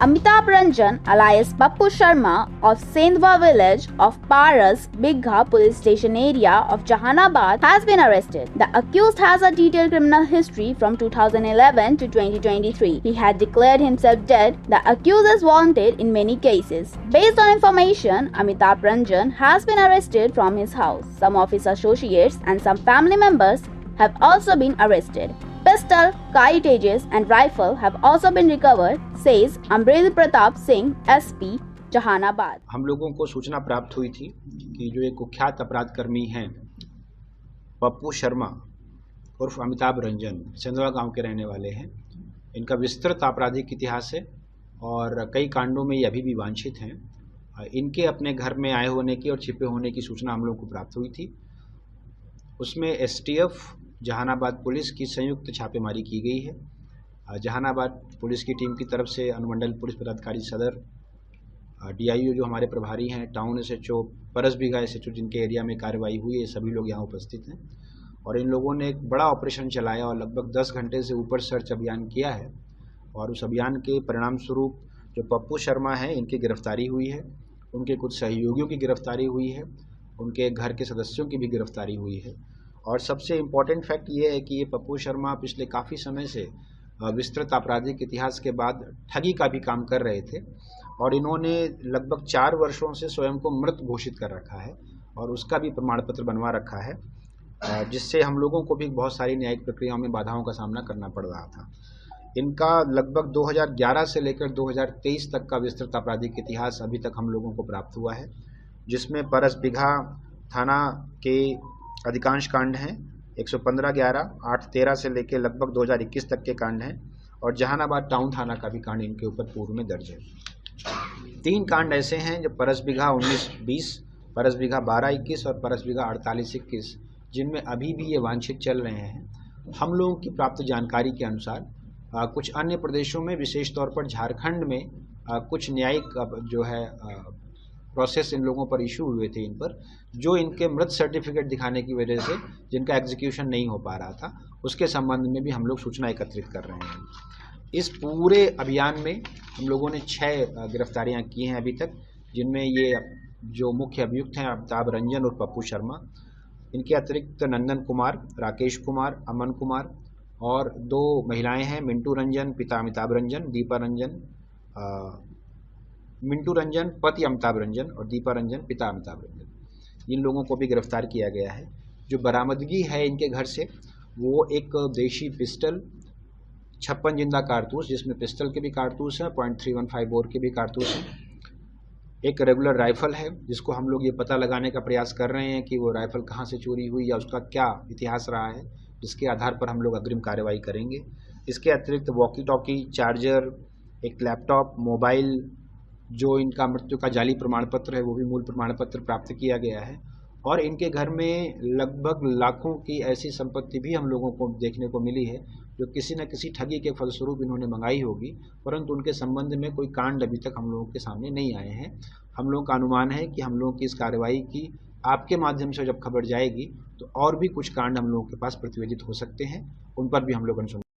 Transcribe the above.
Amitabh Ranjan, alias Pappu Sharma of Sendwa village of Paras, Bigha police station area of Jahanabad has been arrested. The accused has a detailed criminal history from 2011 to 2023. He had declared himself dead. The accused is wanted in many cases. Based on information, Amitabh Ranjan has been arrested from his house. Some of his associates and some family members have also been arrested. Pistol, cartridges and rifle have also been recovered, says Amrel Pratap Singh, SP, Jehanabad. हम लोगों को सूचना प्राप्त हुई थी कि जो एक कुख्यात अपराध कर्मी हैं पप्पू शर्मा उर्फ अमिताभ रंजन सेंधवा गांव के रहने वाले हैं। इनका विस्तृत आपराधिक इतिहास है और कई कांडों में ये अभी भी वांछित हैं। इनके अपने घर में आए होने की और छिपे होने की सूचना हम लोगों को प्राप्त हुई थी। उसमें STF जहानाबाद पुलिस की संयुक्त छापेमारी की गई है। जहानाबाद पुलिस की टीम की तरफ से अनुमंडल पुलिस पदाधिकारी सदर, DIO जो हमारे प्रभारी हैं, टाउन SHO, परस बीघा SHO जिनके एरिया में कार्रवाई हुई है, सभी लोग यहाँ उपस्थित हैं और इन लोगों ने एक बड़ा ऑपरेशन चलाया और लगभग 10 घंटे से ऊपर सर्च अभियान किया है और उस अभियान के परिणाम स्वरूप जो पप्पू शर्मा हैं इनकी गिरफ्तारी हुई है, उनके कुछ सहयोगियों की गिरफ्तारी हुई है, उनके घर के सदस्यों की भी गिरफ्तारी हुई है। और सबसे इम्पॉर्टेंट फैक्ट ये है कि ये पप्पू शर्मा पिछले काफ़ी समय से विस्तृत आपराधिक इतिहास के बाद ठगी का भी काम कर रहे थे और इन्होंने लगभग 4 वर्षों से स्वयं को मृत घोषित कर रखा है और उसका भी प्रमाण पत्र बनवा रखा है, जिससे हम लोगों को भी बहुत सारी न्यायिक प्रक्रियाओं में बाधाओं का सामना करना पड़ रहा था। इनका लगभग 2011 से लेकर 2023 तक का विस्तृत आपराधिक इतिहास अभी तक हम लोगों को प्राप्त हुआ है, जिसमें परस बीघा थाना के अधिकांश कांड हैं, 115/11, 8/13 से लेकर लगभग 2021 तक के कांड हैं और जहानाबाद टाउन थाना का भी कांड इनके ऊपर पूर्व में दर्ज है। 3 कांड ऐसे हैं जो परस बीघा 19-20, परस बीघा 12-21 और परस बीघा 48-21 जिनमें अभी भी ये वांछित चल रहे हैं। हम लोगों की प्राप्त जानकारी के अनुसार कुछ अन्य प्रदेशों में, विशेष तौर पर झारखंड में कुछ न्यायिक जो है प्रोसेस इन लोगों पर इशू हुए थे इन पर, जो इनके मृत सर्टिफिकेट दिखाने की वजह से जिनका एग्जीक्यूशन नहीं हो पा रहा था, उसके संबंध में भी हम लोग सूचना एकत्रित कर रहे हैं। इस पूरे अभियान में हम लोगों ने 6 गिरफ्तारियां की हैं अभी तक, जिनमें ये जो मुख्य अभियुक्त हैं अमिताभ रंजन और पप्पू शर्मा, इनके अतिरिक्त नंदन कुमार, राकेश कुमार, अमन कुमार और 2 महिलाएँ हैं, मिंटू रंजन पिता अमिताभ रंजन, दीपा रंजन, मिंटू रंजन पति अमिताभ रंजन और दीपा रंजन पिता अमिताभ रंजन। इन लोगों को भी गिरफ्तार किया गया है। जो बरामदगी है इनके घर से वो एक देशी पिस्टल, 56 जिंदा कारतूस जिसमें पिस्टल के भी कारतूस हैं, .315 बोर के भी कारतूस हैं, एक रेगुलर राइफ़ल है जिसको हम लोग ये पता लगाने का प्रयास कर रहे हैं कि वो राइफ़ल कहाँ से चोरी हुई या उसका क्या इतिहास रहा है, जिसके आधार पर हम लोग अग्रिम कार्रवाई करेंगे। इसके अतिरिक्त वॉकी टॉकी, चार्जर, एक लैपटॉप, मोबाइल, जो इनका मृत्यु का जाली प्रमाण पत्र है वो भी मूल प्रमाण पत्र प्राप्त किया गया है और इनके घर में लगभग लाखों की ऐसी संपत्ति भी हम लोगों को देखने को मिली है जो किसी न किसी ठगी के फलस्वरूप इन्होंने मंगाई होगी, परंतु उनके संबंध में कोई कांड अभी तक हम लोगों के सामने नहीं आए हैं। हम लोगों का अनुमान है कि हम लोगों की इस कार्रवाई की आपके माध्यम से जब खबर जाएगी तो और भी कुछ कांड हम लोगों के पास प्रतिवेदित हो सकते हैं, उन पर भी हम लोग अनुसंधान